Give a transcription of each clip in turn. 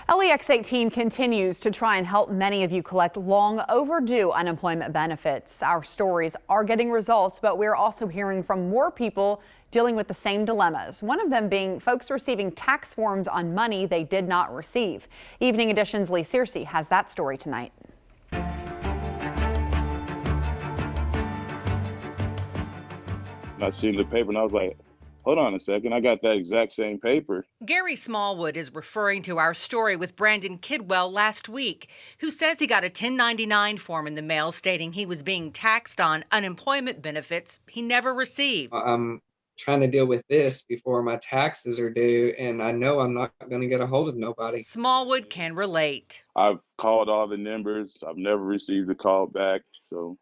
LEX18 continues to try and help many of you collect long overdue unemployment benefits. Our stories are getting results, but we're also hearing from more people dealing with the same dilemmas. One of them being folks receiving tax forms on money they did not receive. Evening Edition's Lee Searcy has that story tonight. I seen the paper and I was like, hold on a second, I got that exact same paper. Gary Smallwood is referring to our story with Brandon Kidwell last week, who says he got a 1099 form in the mail stating he was being taxed on unemployment benefits he never received. I'm trying to deal with this before my taxes are due, and I know I'm not going to get a hold of nobody. Smallwood can relate. I've called all the numbers. I've never received a call back. So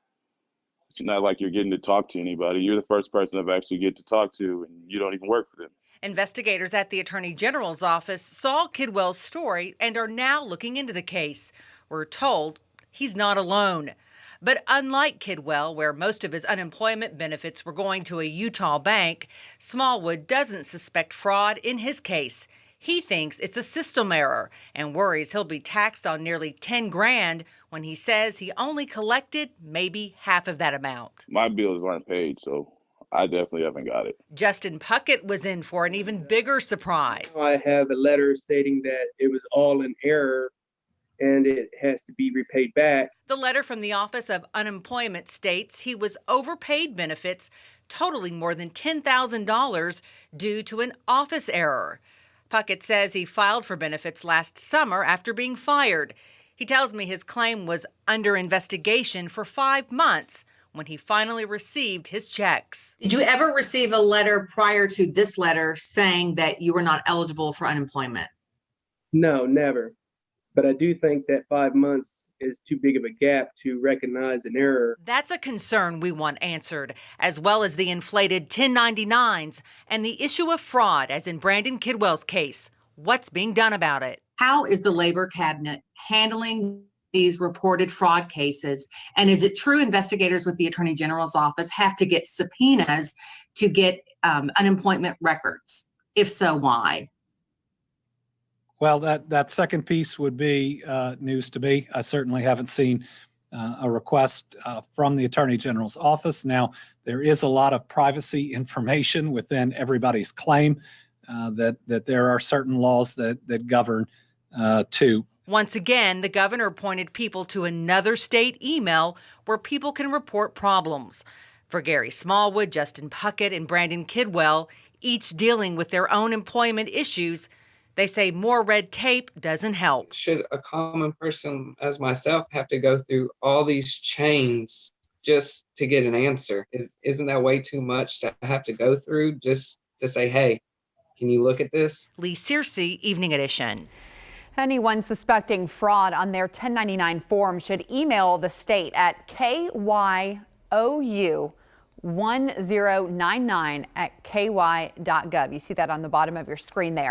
it's not like you're getting to talk to anybody. You're the first person I've actually get to talk to, and you don't even work for them. Investigators at the Attorney General's office saw Kidwell's story and are now looking into the case. We're told he's not alone. But unlike Kidwell, where most of his unemployment benefits were going to a Utah bank, Smallwood doesn't suspect fraud in his case. He thinks it's a system error and worries he'll be taxed on nearly 10 grand when he says he only collected maybe half of that amount. My bills aren't paid, so I definitely haven't got it. Justin Puckett was in for an even bigger surprise. I have a letter stating that it was all in error and it has to be repaid back. The letter from the Office of Unemployment states he was overpaid benefits totaling more than $10,000 due to an office error. Puckett says he filed for benefits last summer after being fired. He tells me his claim was under investigation for 5 months when he finally received his checks. Did you ever receive a letter prior to this letter saying that you were not eligible for unemployment? No, never. But I do think that 5 months is too big of a gap to recognize an error. That's a concern we want answered, as well as the inflated 1099s and the issue of fraud, as in Brandon Kidwell's case. What's being done about it? How is the Labor Cabinet handling these reported fraud cases? And is it true investigators with the Attorney General's office have to get subpoenas to get unemployment records? If so, why? Well, that second piece would be news to me. I certainly haven't seen a request from the Attorney General's office. Now, there is a lot of privacy information within everybody's claim that there are certain laws that govern too. Once again, the governor pointed people to another state email where people can report problems. For Gary Smallwood, Justin Puckett, and Brandon Kidwell, each dealing with their own employment issues, they say more red tape doesn't help. Should a common person as myself have to go through all these chains just to get an answer? Isn't that way too much to have to go through just to say, hey, can you look at this? Lee Searcy, Evening Edition. Anyone suspecting fraud on their 1099 form should email the state at KYOU1099@ky.gov. You see that on the bottom of your screen there.